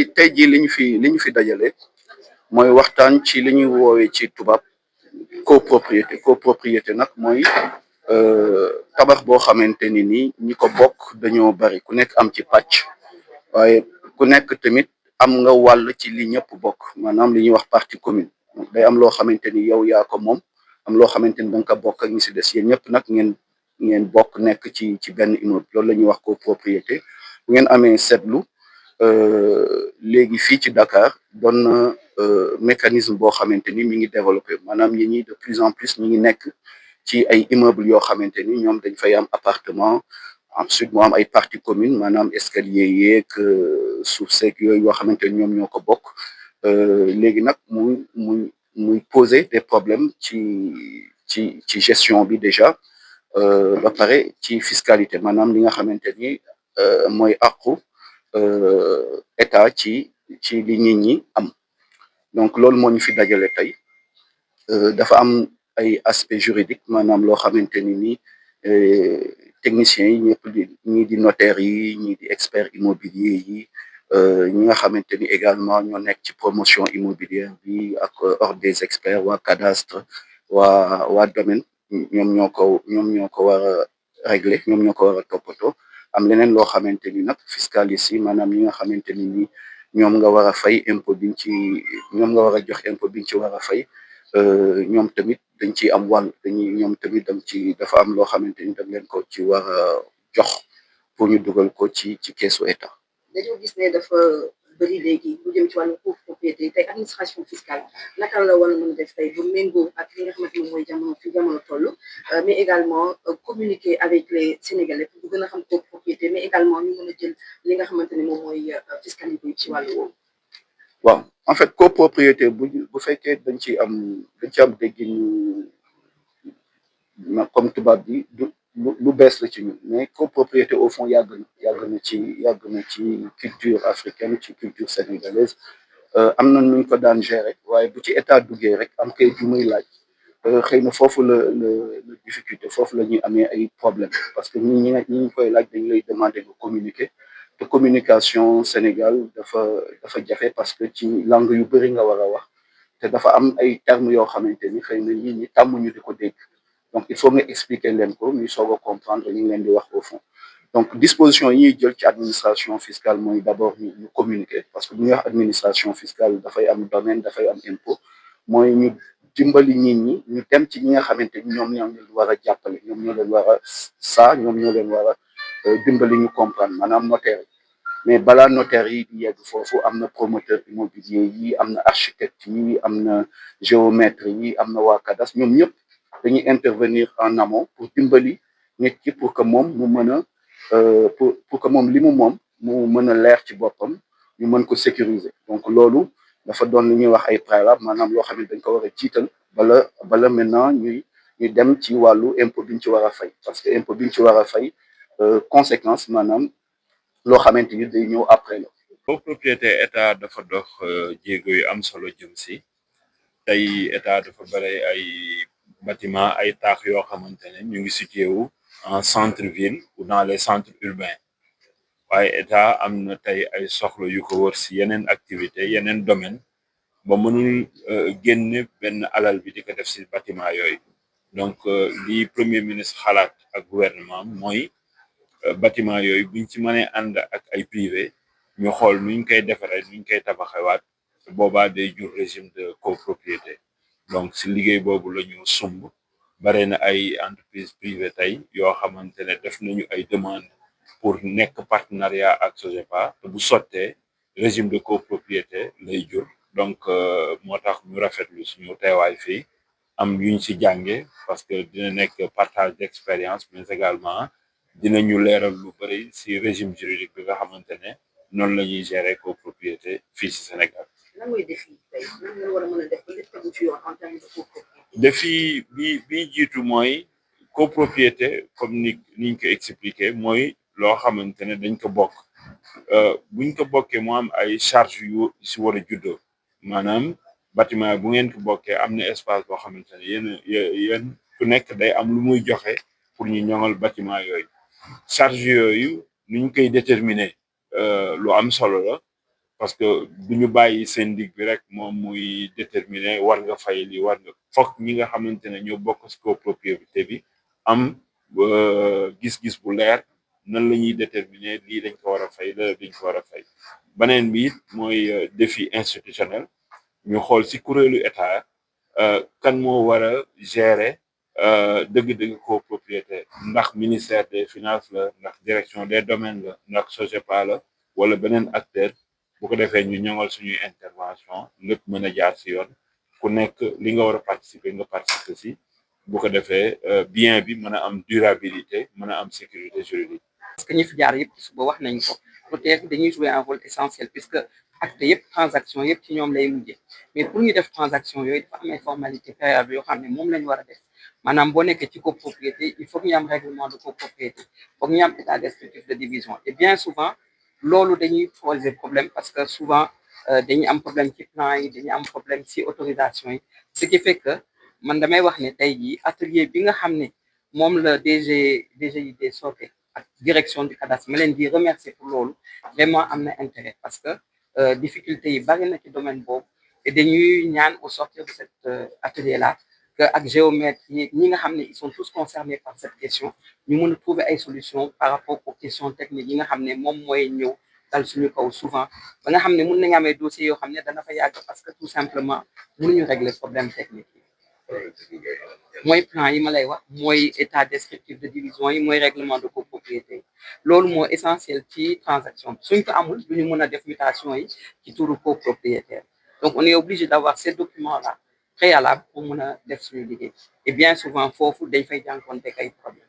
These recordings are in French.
tey jii li ñu fi dajale mooy waxtaan ci li ñuy woowee ci tubaab copropriété nag mooy tabax boo xamante ni ñi ko bokk dañoo bari ku nekk am ci pàcc waaye ku nekk tamit am nga wàll ci li ñëpp bokk maanaam li ñuy wax partie commune day am loo xamante ni yow yaa ko moom am loo xamante ni da nga ko bokk ak ñi si des yéen ñëpp nag ngeen bokk nekk ci benn immeuble loolu la ñuy wax copropriété bu ngeen amee seetlu léegi fii ci Dakar doon na mécanisme boo xamante ni mi ngi développé maanaam ñi ñi de plus en plus ñi ngi nekk ci ay immeuble yoo xamante ni ñoom dañ fay am appartement ensuite mu am ay parties communes maanaam escalier yeeg suuf seeg yooyu yoo xamante ni ñoom ñoo ko bokk léegi nag muy poser des problèmes ci gestion bi déjà ba pare ci fiscalité maanaam li nga xamante ni mooy àqu état ci li nit ñi am donc loolu moo ñu fi dajale tey dafa am ay aspect juridique maanaam loo xamante ni techniciens yi ñëpp ñii di notaires yi ñii di experts immobiliers yi ñi nga xamante ni également ñoo nekk ci promotion immobilière bi ak ordre des experts waa cadastre waa domaine ñoom ñoo ko war a régler ñoom ñoo ko war a toppatoo am leneen loo xamante ni nag fiscalistes yi maanaam ñi nga xamante ni ñoom nga war a fay impôt biñ ci ñoom nga war a jox impôt biñ ci war a fay ñoom tamit dañ ciy am wàll ñoom tamit dafa am loo xamante ni dañ leen ko ci war a jox pour ñu dugal ko ci keesu état. dañoo gis ne dafa bëri léegi lu jëm ci wàllu copropriété tey administration fiscale naka la war a mën a def tey bu méngoo ak li nga xamante ni mooy jamono toll mais également communiquer avec les Sénégalais pour gën a xam copropriété mais également ñu mën a jël li nga xamante ni moom mooy fiscalité ci wàllu woowu. waaw en fait copropriété bu fekkee dañ ci am déggin comme tubaab bi lu bees la ci ñun mais copropriété au fond yàgg na ci culture africaine ci culture sénégalaise am na nuñ ko daan gérer waaye bu ci état duggee rek am kay ju muy laaj xëy na foofu la difficulté foofu la ñuy amee ay problème parce que ñi koy laaj dañ lay demander nga communiquer te communication Sénégal dafa jafe parce que ci langue yu bëri nga war a wax te dafa am ay termes yoo xamante ni xëy na ñi tàmmuñu di ko dégg donc il faut nga expliquer leen ko ñuy soog a comprendre ñu leen di wax au fond donc disposition yi ñuy jël ci administration fiscale mooy d'abord ñu communiquer parce que bu ñuy wax administration fiscale dafay am domaine dafay am impôt mooy ñu dimbali nit ñi ñu dem ci ñi nga xamante ni ñoom ñoo leen war a jàppale ñoom ñoo leen war a ñoom ñoo leen war a dimbali ñu comprendre maanaam notaire yi mais balaa notaire yi di yegg foofu am na promoteur immobilier yi am na architecte yi am na géomètre yi am na waa cadastre ñoom ñëpp dañuy intervenir en amont pour dimbali nit ki pour que moom mu mën a pour que moom li mu moom mu mën a leer ci boppam ñu mën ko sécuriser donc loolu dafa doon li ñuy wax ay préalable maanaam loo xam ne dañ ko war a jiital bala maintenant ñuy dem ci wàllu impôt biñ ci war a fay parce que impôt biñ ci war a fay conséquence maanaam loo xamante ni day ñëw après la. copropriété état dafa dox jéego yu am solo jëm si tey état dafa bare ay bâtiment ay taax yoo xamante ne ñu ngi situé wu en centre ville ou dans les centres urbains waaye état am na tey ay soxla yu ko wër si yeneen activité yeneen domaine ba mënul génne benn alal bi di ko def si bâtiment yooyu donc li premier ministre xalaat ak gouvernement mooy bâtiment yooyu buñ ci mënee ànd ak ay privé ñu xool nuñ koy defaree nuñ koy tabaxewaat boobaa day jur régime de copropriété donc si liggéey boobu la ñu sumb bare na ay entreprise privée tey yoo xamante ne def nañu ay demande pour nekk partenariat ak SOGEPA te bu sottee régime de copropriété lay jur donc moo tax ñu rafetlu suñu teewaay fii am yuñ si jànge parce que dina nekk partage d'expérience mais également dinañu leeral lu bëri si régime juridique bi nga xamante ne noonu la ñuy gérer copropriété fii si Sénégal. lan mooy défi tey lan la war a mën a def ba lépp tegu ci yoon en termes de copropriété. défi bi jiitu mooy copropriété comme niñ ko expliqué mooy loo xamante ne dañ ko bokk buñ ko bokkee mu am ay charge yu si war a juddoo maanaam bâtiment bu ngeen ko bokkee am na espace boo xamante ne yéen ku nekk day am lu muy joxe pour ñu ñoŋal bâtiment yooyu charge yooyu nuñ koy déterminer lu am solo la parce que duñu bàyyi syndic bi rek moom muy déterminer war nga fay li war nga foog ñi nga xamante ne ñoo bokk ci copropriété bi am gis-gis bu leer nan la ñuy déterminer lii dañ ko war a fay la dañ ko war a fay beneen bi it mooy défi institutionnel ñu xool ci kuréelu état kan moo war a gérer dëgg-dëgg copropriété ndax ministère des finances la ndax direction des domaines la ndax SOGEPA la wala beneen acteur bu ko defee ñu ñoŋal suñuy intervention lépp mën a jaar ci yoon ku nekk li nga war a participer nga participer ci bu ko defee bien bi mën a am durabilité mën a am sécurité juridique. Parce que ñi fi jaar yëpp suba wax nañ ko peut-être dañuy jouer un rôle essentiel puisque acte yëpp transaction yëpp ci ñoom lay mujjee mais pour ñu def transaction yooyu dafa am ay formalité préalable yoo xam ne moom lañ war a def maanaam boo nekkee ci copropriété il faut que ñu am règlement de copropriété foog ñu am état descriptif de division et bien souvent loolu dañuy poser problème parce que souvent dañuy am problème ci plan yi dañuy am problème ci autorisation yi ce qui fait que man damay wax ne tey jii atelier bi nga xam ne moom la DGID sooke ak direction du cadastre ma leen di remercier pour loolu vraiment am na intérêt parce que difficulté yi bari na ci domaine boobu et dañuy ñaan au sortir de cet atelier là que ak géomètre yi ñi nga xam ne ils sont tous concernés par cette question ñu mën a trouver ay solutions par rapport aux questions techniques yi nga xam ne moom mooy ñëw dal suñu kaw souvent ba nga xam ne mën nañu amee dossiers yoo xam ne dana fa yàgg parce que tout simplement mënuñu régler problème technique yi mooy plan yi ma lay wax mooy état descriptif de division yi mooy règlement de copropriété loolu moo essentiel ci transaction bi suñ ko amul duñu mën a def mutation yi ci turu copropriétaire donc on est obligé d'avoir ces documents là préalables pour mën a def suñu liggéey et bien souvent foofu dañ fay jànkoonte ay problème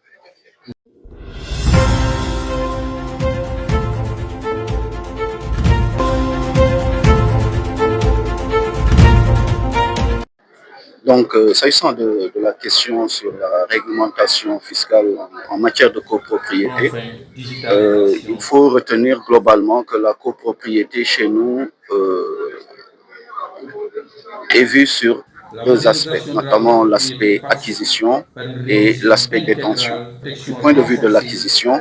Donc, s'agissant de la question sur la réglementation fiscale en matière de copropriété, il faut retenir globalement que la copropriété chez nous est vue sur deux aspects, notamment l'aspect acquisition et l'aspect détention. Du point de vue de l'acquisition,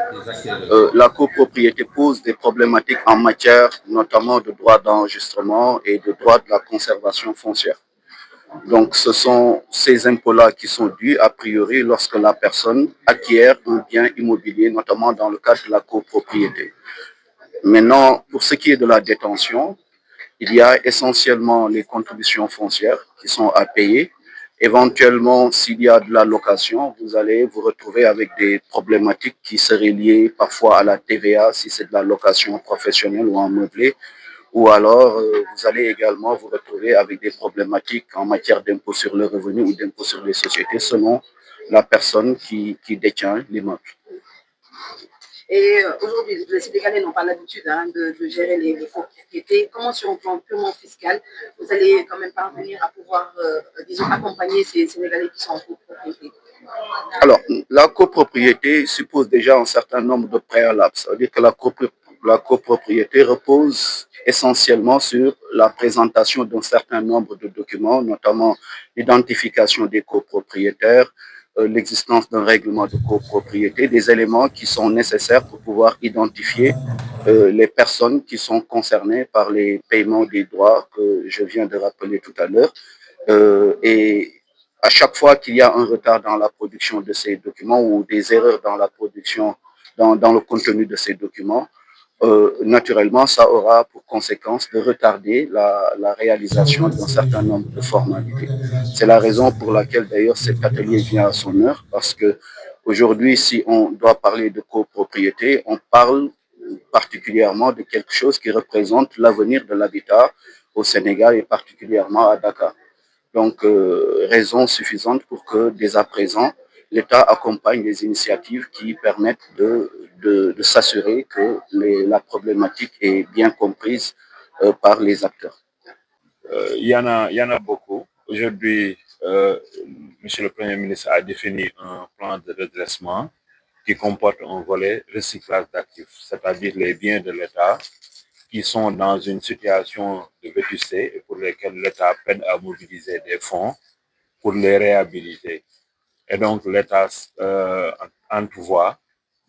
la copropriété pose des problématiques en matière notamment de droit d'enregistrement et de droit de la conservation foncière. Donc, ce sont ces impôts-là qui sont dus a priori lorsque la personne acquiert un bien immobilier, notamment dans le cadre de la copropriété. Maintenant, pour ce qui est de la détention, il y a essentiellement les contributions foncières qui sont à payer. Éventuellement, s'il y a de la location, vous allez vous retrouver avec des problématiques qui seraient liées parfois à la TVA, si c'est de la location professionnelle ou en meublé, ou alors vous allez également vous retrouver avec des problématiques en matière d'impôt sur le revenu ou d'impôt sur les sociétés selon la personne qui détient l'immeuble. Et aujourd'hui, les Sénégalais n'ont pas l'habitude de gérer les copropriétés. Comment, sur un plan purement fiscal, vous allez quand même parvenir à pouvoir, disons, accompagner ces Sénégalais qui sont en copropriété? Alors, la copropriété suppose déjà un certain nombre de préalables. Ça veut dire que la copropriété repose essentiellement sur la présentation d'un certain nombre de documents, notamment l'identification des copropriétaires, l'existence d'un règlement de copropriété, des éléments qui sont nécessaires pour pouvoir identifier les personnes qui sont concernées par les paiements des droits que je viens de rappeler tout à l'heure. Et à chaque fois qu'il y a un retard dans la production de ces documents ou des erreurs dans la production, dans le contenu de ces documents, naturellement, ça aura pour conséquence de retarder la réalisation d'un certain nombre de formalités. C'est la raison pour laquelle d'ailleurs cet atelier vient à son heure, parce que aujourd'hui, si on doit parler de copropriété, on parle particulièrement de quelque chose qui représente l'avenir de l'habitat au Sénégal et particulièrement à Dakar. Donc, raison suffisante pour que dès à présent, l'État accompagne les initiatives qui permettent de s'assurer que la problématique est bien comprise par les acteurs. Il y en a beaucoup. Aujourd'hui, Monsieur le Premier ministre a défini un plan de redressement qui comporte un volet recyclage d'actifs, c'est-à-dire les biens de l'État qui sont dans une situation de vétusté et pour lesquels l'État peine à mobiliser des fonds pour les réhabiliter. Et donc, l'État entrevoit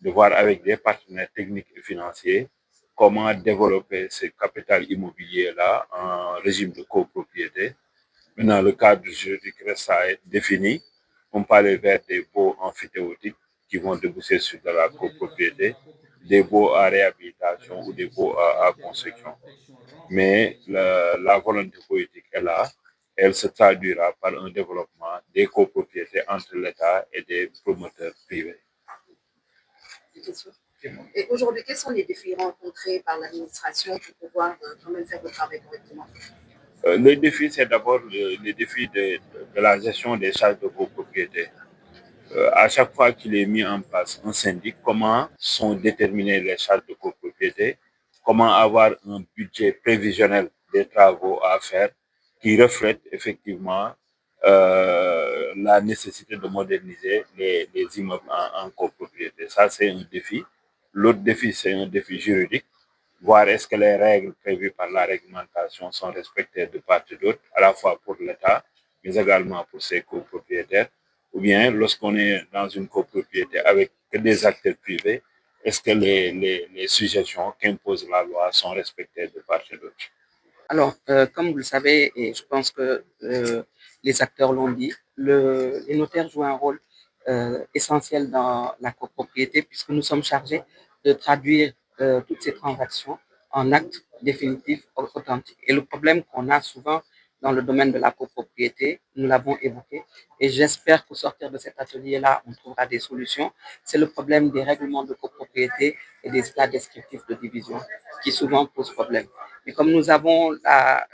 de voir avec des partenaires techniques et financiers comment développer ce capital immobilier-là en régime de copropriété. Maintenant, le cadre juridique reste à être défini. On parle vers des baux amphithéotiques qui vont déboucher sur de la copropriété, des baux à réhabilitation ou des baux à construction. Mais la volonté politique est là. Elle se traduira par un développement des copropriétés entre l'État et des promoteurs privés. Et aujourd'hui, quels sont les défis rencontrés par l'administration pour pouvoir quand même faire le travail correctement? Le défi, c'est d'abord le défi de la gestion des charges de copropriété. À chaque fois qu'il est mis en place un syndic, comment sont déterminées les charges de copropriété, comment avoir un budget prévisionnel des travaux à faire qui reflète effectivement la nécessité de moderniser les immeubles en copropriété. Ça, c'est un défi. L'autre défi, c'est un défi juridique. Voir est-ce que les règles prévues par la réglementation sont respectées de part et d'autre, à la fois pour l'État, mais également pour ses copropriétaires. Ou bien, lorsqu'on est dans une copropriété avec que des acteurs privés, est-ce que les suggestions qu'impose la loi sont respectées de part et d'autre? Alors, comme vous le savez, et je pense que les acteurs l'ont dit, les notaires jouent un rôle essentiel dans la copropriété puisque nous sommes chargés de traduire toutes ces transactions en actes définitifs authentiques. Et le problème qu'on a souvent dans le domaine de la copropriété, nous l'avons évoqué, et j'espère qu'au sortir de cet atelier-là, on trouvera des solutions. C'est le problème des règlements de copropriété et des états descriptifs de division qui souvent posent problème. Et comme nous avons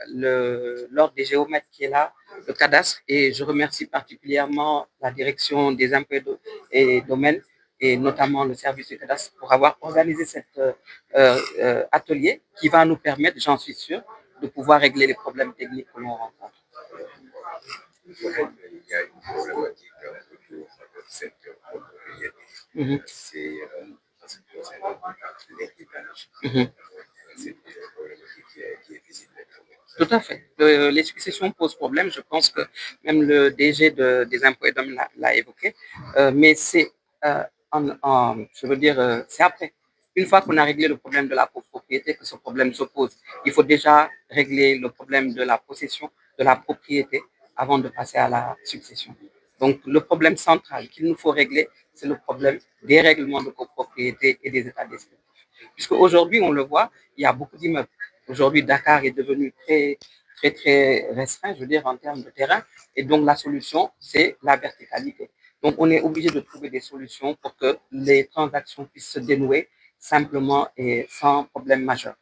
l'ordre des géomètres qui est là, le cadastre, et je remercie particulièrement la direction des impôts et domaines, et notamment le service du cadastre, pour avoir organisé cet atelier qui va nous permettre, j'en suis sûr, de pouvoir régler les problèmes techniques que l'on rencontre. Il y a une problématique autour de cette propriété. C'est en ce qui concerne l'héritage. C'est une problématique qui est visible. Tout à fait. Les successions posent problème. Je pense que même le DG des impôts et domaines l'a évoqué. Mais c'est, je veux dire, c'est après. Une fois qu'on a réglé le problème de la copropriété, que ce problème se pose, il faut déjà régler le problème de la possession, de la propriété, avant de passer à la succession. Donc, le problème central qu'il nous faut régler, c'est le problème des règlements de copropriété et des états descriptifs. Puisque aujourd'hui, on le voit, il y a beaucoup d'immeubles. Aujourd'hui, Dakar est devenu très restreint, je veux dire, en termes de terrain. Et donc, la solution, c'est la verticalité. Donc, on est obligé de trouver des solutions pour que les transactions puissent se dénouer simplement et sans problème majeur.